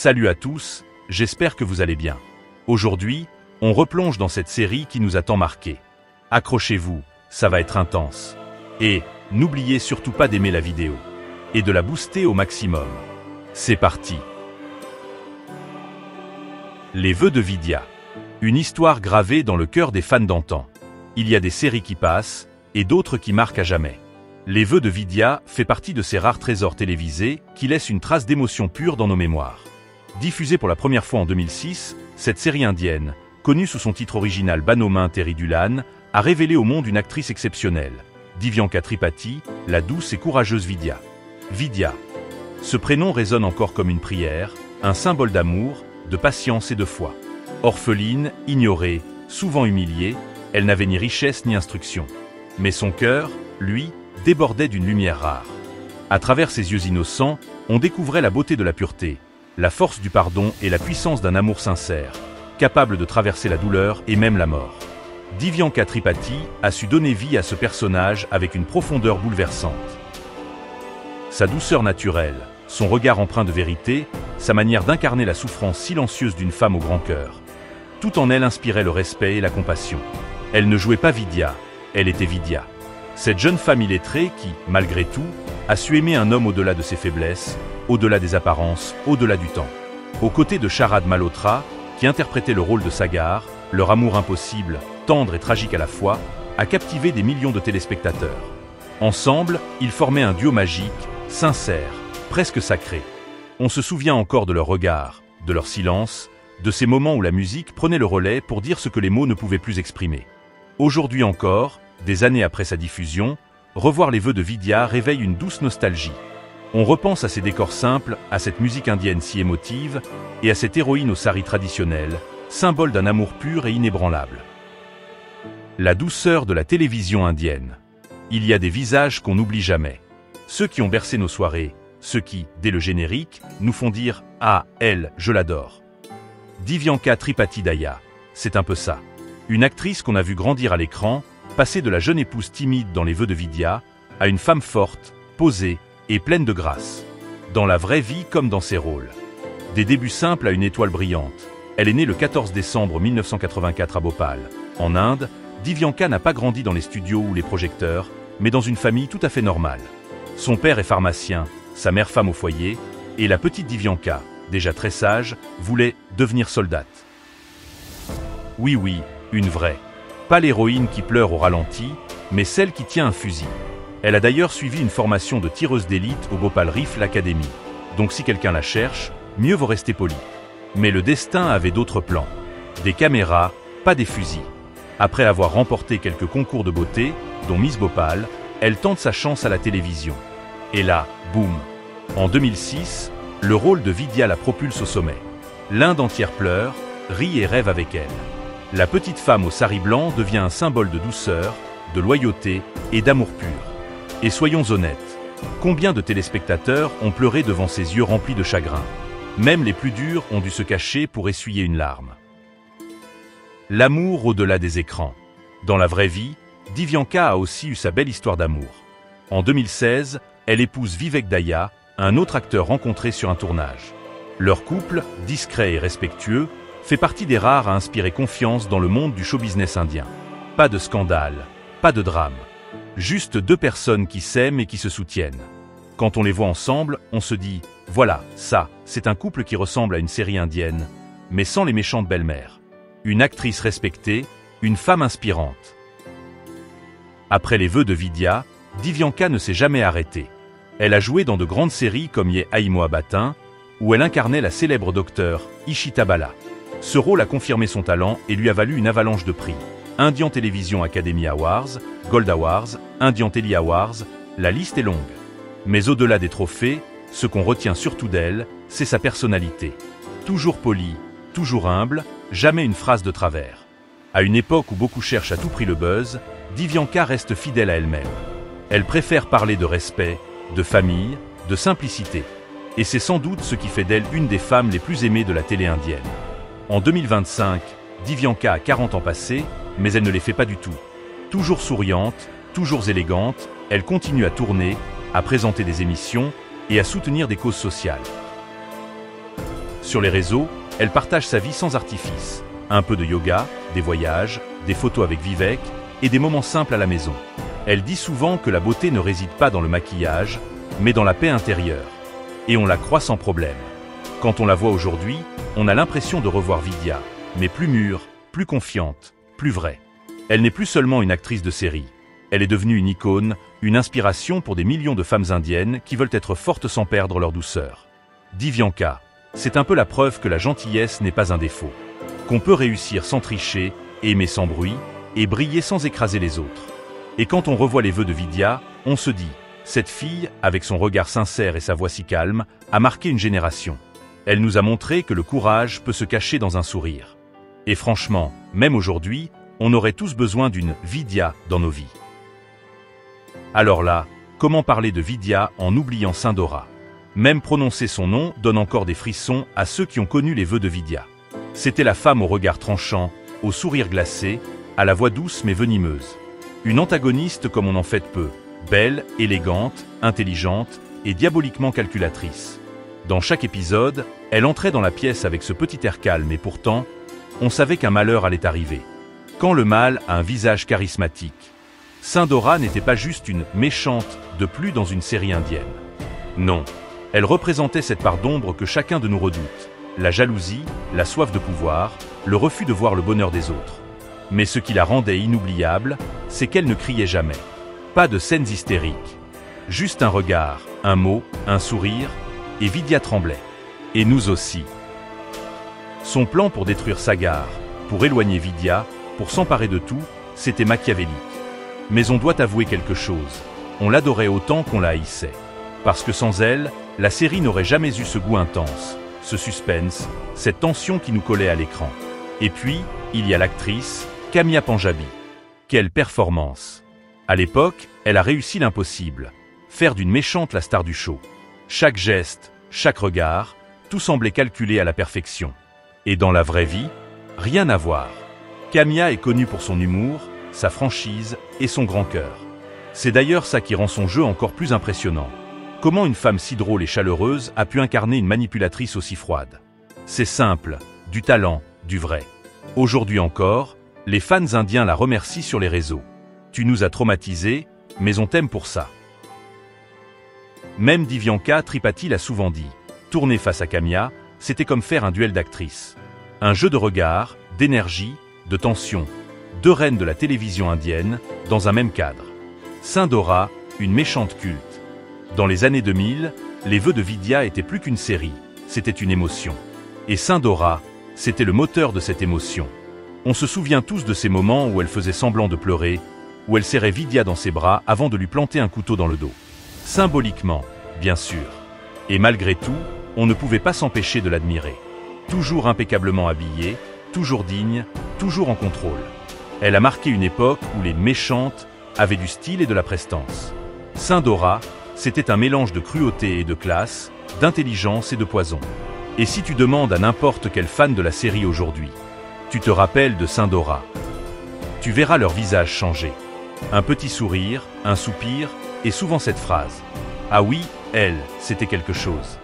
Salut à tous, j'espère que vous allez bien. Aujourd'hui, on replonge dans cette série qui nous a tant marqué. Accrochez-vous, ça va être intense. Et n'oubliez surtout pas d'aimer la vidéo et de la booster au maximum. C'est parti. Les vœux de Vidia. Une histoire gravée dans le cœur des fans d'antan. Il y a des séries qui passent et d'autres qui marquent à jamais. Les vœux de Vidia fait partie de ces rares trésors télévisés qui laissent une trace d'émotion pure dans nos mémoires. Diffusée pour la première fois en 2006, cette série indienne, connue sous son titre original Banomain Teri Dulan, a révélé au monde une actrice exceptionnelle, Divyanka Tripathi, la douce et courageuse Vidya. Vidya. Ce prénom résonne encore comme une prière, un symbole d'amour, de patience et de foi. Orpheline, ignorée, souvent humiliée, elle n'avait ni richesse ni instruction. Mais son cœur, lui, débordait d'une lumière rare. À travers ses yeux innocents, on découvrait la beauté de la pureté, la force du pardon et la puissance d'un amour sincère, capable de traverser la douleur et même la mort. Divyanka Tripathi a su donner vie à ce personnage avec une profondeur bouleversante. Sa douceur naturelle, son regard empreint de vérité, sa manière d'incarner la souffrance silencieuse d'une femme au grand cœur. Tout en elle inspirait le respect et la compassion. Elle ne jouait pas Vidya, elle était Vidya. Cette jeune femme illettrée qui, malgré tout, a su aimer un homme au-delà de ses faiblesses, au-delà des apparences, au-delà du temps. Aux côtés de Sharad Malhotra, qui interprétait le rôle de Sagar, leur amour impossible, tendre et tragique à la fois, a captivé des millions de téléspectateurs. Ensemble, ils formaient un duo magique, sincère, presque sacré. On se souvient encore de leurs regards, de leur silence, de ces moments où la musique prenait le relais pour dire ce que les mots ne pouvaient plus exprimer. Aujourd'hui encore, des années après sa diffusion, revoir les vœux de Vidya réveille une douce nostalgie. On repense à ces décors simples, à cette musique indienne si émotive, et à cette héroïne aux saris traditionnels, symbole d'un amour pur et inébranlable. La douceur de la télévision indienne. Il y a des visages qu'on n'oublie jamais. Ceux qui ont bercé nos soirées, ceux qui, dès le générique, nous font dire « Ah, elle, je l'adore ». Divyanka Tripathi Daya, c'est un peu ça. Une actrice qu'on a vue grandir à l'écran, passer de la jeune épouse timide dans les vœux de Vidya, à une femme forte, posée et pleine de grâce. Dans la vraie vie comme dans ses rôles. Des débuts simples à une étoile brillante. Elle est née le 14 décembre 1984 à Bhopal. En Inde, Divyanka n'a pas grandi dans les studios ou les projecteurs, mais dans une famille tout à fait normale. Son père est pharmacien, sa mère femme au foyer, et la petite Divyanka, déjà très sage, voulait devenir soldate. Oui, une vraie. Pas l'héroïne qui pleure au ralenti, mais celle qui tient un fusil. Elle a d'ailleurs suivi une formation de tireuse d'élite au Bhopal Rifle Academy. Donc si quelqu'un la cherche, mieux vaut rester poli. Mais le destin avait d'autres plans. Des caméras, pas des fusils. Après avoir remporté quelques concours de beauté, dont Miss Bhopal, elle tente sa chance à la télévision. Et là, boum. En 2006, le rôle de Vidya la propulse au sommet. L'Inde entière pleure, rit et rêve avec elle. La petite femme au sari blanc devient un symbole de douceur, de loyauté et d'amour pur. Et soyons honnêtes, combien de téléspectateurs ont pleuré devant ses yeux remplis de chagrin? Même les plus durs ont dû se cacher pour essuyer une larme. L'amour au-delà des écrans. Dans la vraie vie, Divyanka a aussi eu sa belle histoire d'amour. En 2016, elle épouse Vivek Daya, un autre acteur rencontré sur un tournage. Leur couple, discret et respectueux, fait partie des rares à inspirer confiance dans le monde du show-business indien. Pas de scandale, pas de drame. Juste deux personnes qui s'aiment et qui se soutiennent. Quand on les voit ensemble, on se dit « Voilà, ça, c'est un couple qui ressemble à une série indienne, mais sans les méchantes belles-mères. Une actrice respectée, une femme inspirante. » Après les vœux de Vidya, Divyanka ne s'est jamais arrêtée. Elle a joué dans de grandes séries comme Ye Ai Mohabbatin, où elle incarnait la célèbre docteure Ishita Bala. Ce rôle a confirmé son talent et lui a valu une avalanche de prix. Indian Television Academy Awards, Gold Awards, Indian Telly Awards, la liste est longue. Mais au-delà des trophées, ce qu'on retient surtout d'elle, c'est sa personnalité. Toujours polie, toujours humble, jamais une phrase de travers. À une époque où beaucoup cherchent à tout prix le buzz, Divyanka reste fidèle à elle-même. Elle préfère parler de respect, de famille, de simplicité. Et c'est sans doute ce qui fait d'elle une des femmes les plus aimées de la télé indienne. En 2025, Divyanka a 40 ans passés, mais elle ne les fait pas du tout. Toujours souriante, toujours élégante, elle continue à tourner, à présenter des émissions et à soutenir des causes sociales. Sur les réseaux, elle partage sa vie sans artifice. Un peu de yoga, des voyages, des photos avec Vivek et des moments simples à la maison. Elle dit souvent que la beauté ne réside pas dans le maquillage, mais dans la paix intérieure. Et on la croit sans problème. Quand on la voit aujourd'hui, on a l'impression de revoir Vidya, mais plus mûre, plus confiante, plus vraie. Elle n'est plus seulement une actrice de série. Elle est devenue une icône, une inspiration pour des millions de femmes indiennes qui veulent être fortes sans perdre leur douceur. Divyanka, c'est un peu la preuve que la gentillesse n'est pas un défaut. Qu'on peut réussir sans tricher, aimer sans bruit, et briller sans écraser les autres. Et quand on revoit les vœux de Vidya, on se dit, cette fille, avec son regard sincère et sa voix si calme, a marqué une génération. Elle nous a montré que le courage peut se cacher dans un sourire. Et franchement, même aujourd'hui, on aurait tous besoin d'une Vidya dans nos vies. Alors là, comment parler de Vidya en oubliant Sindora? Même prononcer son nom donne encore des frissons à ceux qui ont connu les vœux de Vidya. C'était la femme au regard tranchant, au sourire glacé, à la voix douce mais venimeuse. Une antagoniste comme on en fait peu, belle, élégante, intelligente et diaboliquement calculatrice. Dans chaque épisode, elle entrait dans la pièce avec ce petit air calme et pourtant, on savait qu'un malheur allait arriver. Quand le mal a un visage charismatique, Sindora n'était pas juste une méchante de plus dans une série indienne. Non, elle représentait cette part d'ombre que chacun de nous redoute. La jalousie, la soif de pouvoir, le refus de voir le bonheur des autres. Mais ce qui la rendait inoubliable, c'est qu'elle ne criait jamais. Pas de scènes hystériques. Juste un regard, un mot, un sourire, et Vidya tremblait. Et nous aussi. Son plan pour détruire Sagar, pour éloigner Vidya, pour s'emparer de tout, c'était machiavélique. Mais on doit avouer quelque chose. On l'adorait autant qu'on la haïssait. Parce que sans elle, la série n'aurait jamais eu ce goût intense, ce suspense, cette tension qui nous collait à l'écran. Et puis, il y a l'actrice, Kamia Panjabi. Quelle performance! À l'époque, elle a réussi l'impossible. Faire d'une méchante la star du show. Chaque geste, chaque regard, tout semblait calculé à la perfection. Et dans la vraie vie, rien à voir. Kamia est connue pour son humour, sa franchise et son grand cœur. C'est d'ailleurs ça qui rend son jeu encore plus impressionnant. Comment une femme si drôle et chaleureuse a pu incarner une manipulatrice aussi froide? C'est simple, du talent, du vrai. Aujourd'hui encore, les fans indiens la remercient sur les réseaux. Tu nous as traumatisés, mais on t'aime pour ça. Même Divyanka Tripathi l'a souvent dit. Tourner face à Kamia, c'était comme faire un duel d'actrices. Un jeu de regard, d'énergie, de tension. Deux reines de la télévision indienne, dans un même cadre. Sindora, une méchante culte. Dans les années 2000, les vœux de Vidya étaient plus qu'une série, c'était une émotion. Et Sindora, c'était le moteur de cette émotion. On se souvient tous de ces moments où elle faisait semblant de pleurer, où elle serrait Vidya dans ses bras avant de lui planter un couteau dans le dos. Symboliquement, bien sûr. Et malgré tout, on ne pouvait pas s'empêcher de l'admirer. Toujours impeccablement habillée, toujours digne, toujours en contrôle. Elle a marqué une époque où les méchantes avaient du style et de la prestance. Sindora, c'était un mélange de cruauté et de classe, d'intelligence et de poison. Et si tu demandes à n'importe quel fan de la série aujourd'hui, tu te rappelles de Sindora. Tu verras leur visage changer. Un petit sourire, un soupir, et souvent cette phrase. Ah oui, elle, c'était quelque chose.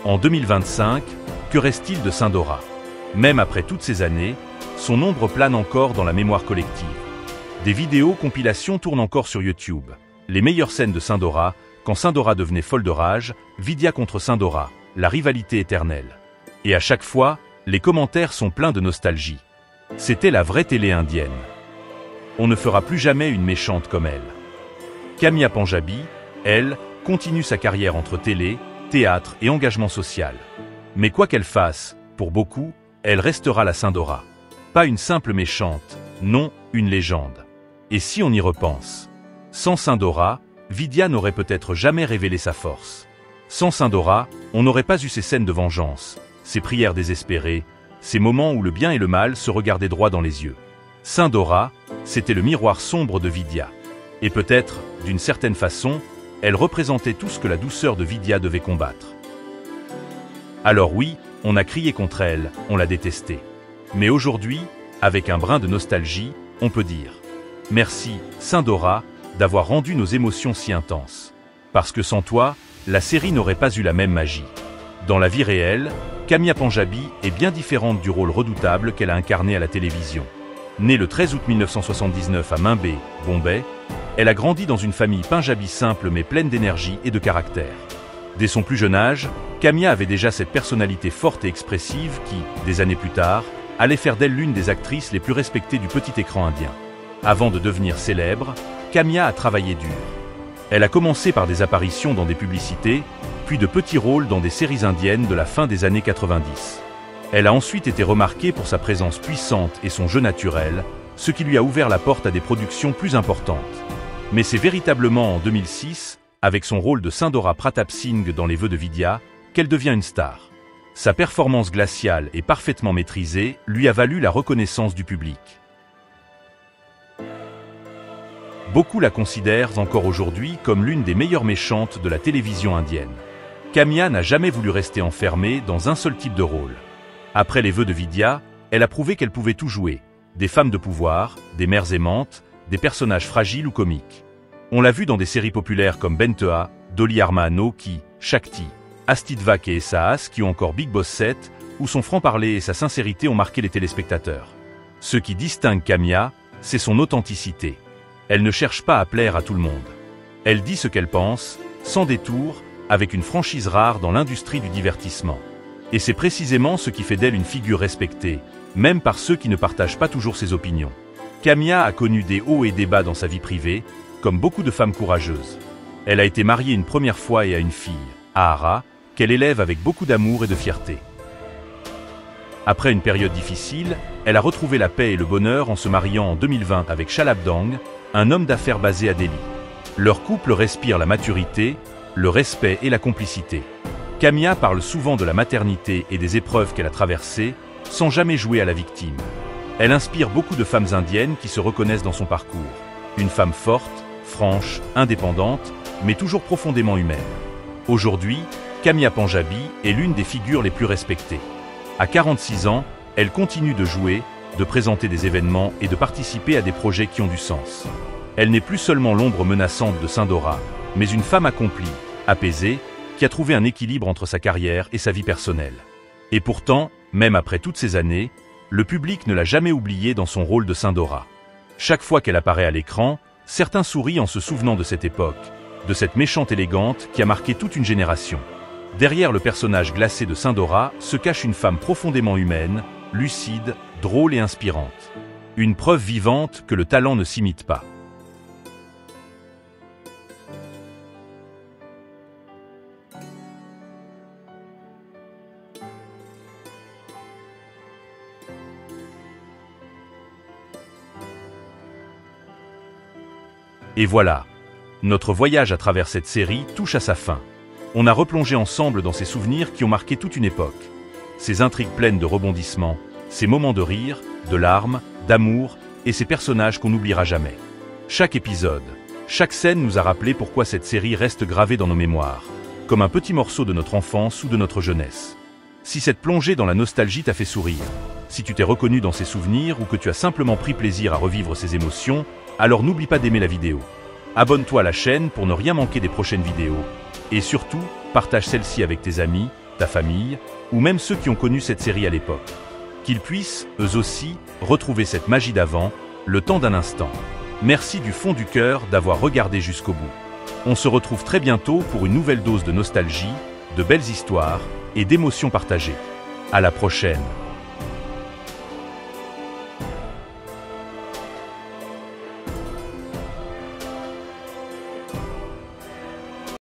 En 2025, que reste-t-il de Sindora? Même après toutes ces années, son ombre plane encore dans la mémoire collective. Des vidéos compilations tournent encore sur YouTube. Les meilleures scènes de Sindora, quand Sindora devenait folle de rage, Vidya contre Sindora, la rivalité éternelle. Et à chaque fois, les commentaires sont pleins de nostalgie. C'était la vraie télé indienne. On ne fera plus jamais une méchante comme elle. Kamia Panjabi, elle, continue sa carrière entre télé, théâtre et engagement social. Mais quoi qu'elle fasse, pour beaucoup, elle restera la Sindora. Pas une simple méchante, non, une légende. Et si on y repense? Sans Sindora, Vidya n'aurait peut-être jamais révélé sa force. Sans Sindora, on n'aurait pas eu ces scènes de vengeance, ces prières désespérées, ces moments où le bien et le mal se regardaient droit dans les yeux. Sindora, c'était le miroir sombre de Vidya. Et peut-être, d'une certaine façon, elle représentait tout ce que la douceur de Vidya devait combattre. Alors oui, on a crié contre elle, on l'a détestée. Mais aujourd'hui, avec un brin de nostalgie, on peut dire « Merci, Sindora, d'avoir rendu nos émotions si intenses. Parce que sans toi, la série n'aurait pas eu la même magie. » Dans la vie réelle, Kamia Panjabi est bien différente du rôle redoutable qu'elle a incarné à la télévision. Née le 13 août 1979 à Mumbai, Bombay, elle a grandi dans une famille Punjabi simple mais pleine d'énergie et de caractère. Dès son plus jeune âge, Kamia avait déjà cette personnalité forte et expressive qui, des années plus tard, allait faire d'elle l'une des actrices les plus respectées du petit écran indien. Avant de devenir célèbre, Kamia a travaillé dur. Elle a commencé par des apparitions dans des publicités, puis de petits rôles dans des séries indiennes de la fin des années 90. Elle a ensuite été remarquée pour sa présence puissante et son jeu naturel, ce qui lui a ouvert la porte à des productions plus importantes. Mais c'est véritablement en 2006, avec son rôle de Sindhora Pratap Singh dans Les Vœux de Vidya, qu'elle devient une star. Sa performance glaciale et parfaitement maîtrisée lui a valu la reconnaissance du public. Beaucoup la considèrent encore aujourd'hui comme l'une des meilleures méchantes de la télévision indienne. Kamia n'a jamais voulu rester enfermée dans un seul type de rôle. Après Les Vœux de Vidya, elle a prouvé qu'elle pouvait tout jouer. Des femmes de pouvoir, des mères aimantes, des personnages fragiles ou comiques. On l'a vu dans des séries populaires comme Bentea, Dolly Arma Noki, Shakti, Astidvak et Saas qui ont encore Big Boss 7, où son franc-parler et sa sincérité ont marqué les téléspectateurs. Ce qui distingue Kamia, c'est son authenticité. Elle ne cherche pas à plaire à tout le monde. Elle dit ce qu'elle pense, sans détour, avec une franchise rare dans l'industrie du divertissement. Et c'est précisément ce qui fait d'elle une figure respectée, même par ceux qui ne partagent pas toujours ses opinions. Kamia a connu des hauts et des bas dans sa vie privée, comme beaucoup de femmes courageuses. Elle a été mariée une première fois et a une fille, Ahara, qu'elle élève avec beaucoup d'amour et de fierté. Après une période difficile, elle a retrouvé la paix et le bonheur en se mariant en 2020 avec Shalabh Dang, un homme d'affaires basé à Delhi. Leur couple respire la maturité, le respect et la complicité. Kamia parle souvent de la maternité et des épreuves qu'elle a traversées, sans jamais jouer à la victime. Elle inspire beaucoup de femmes indiennes qui se reconnaissent dans son parcours. Une femme forte, franche, indépendante, mais toujours profondément humaine. Aujourd'hui, Kamia Panjabi est l'une des figures les plus respectées. À 46 ans, elle continue de jouer, de présenter des événements et de participer à des projets qui ont du sens. Elle n'est plus seulement l'ombre menaçante de Sindhora, mais une femme accomplie, apaisée, qui a trouvé un équilibre entre sa carrière et sa vie personnelle. Et pourtant, même après toutes ces années, le public ne l'a jamais oubliée dans son rôle de Sindhora. Chaque fois qu'elle apparaît à l'écran, certains sourient en se souvenant de cette époque, de cette méchante élégante qui a marqué toute une génération. Derrière le personnage glacé de Sindhora se cache une femme profondément humaine, lucide, drôle et inspirante. Une preuve vivante que le talent ne s'imite pas. Et voilà, notre voyage à travers cette série touche à sa fin. On a replongé ensemble dans ces souvenirs qui ont marqué toute une époque. Ces intrigues pleines de rebondissements, ces moments de rire, de larmes, d'amour et ces personnages qu'on n'oubliera jamais. Chaque épisode, chaque scène nous a rappelé pourquoi cette série reste gravée dans nos mémoires, comme un petit morceau de notre enfance ou de notre jeunesse. Si cette plongée dans la nostalgie t'a fait sourire, si tu t'es reconnu dans ces souvenirs ou que tu as simplement pris plaisir à revivre ces émotions, alors n'oublie pas d'aimer la vidéo. Abonne-toi à la chaîne pour ne rien manquer des prochaines vidéos. Et surtout, partage celle-ci avec tes amis, ta famille, ou même ceux qui ont connu cette série à l'époque. Qu'ils puissent, eux aussi, retrouver cette magie d'avant, le temps d'un instant. Merci du fond du cœur d'avoir regardé jusqu'au bout. On se retrouve très bientôt pour une nouvelle dose de nostalgie, de belles histoires et d'émotions partagées. À la prochaine.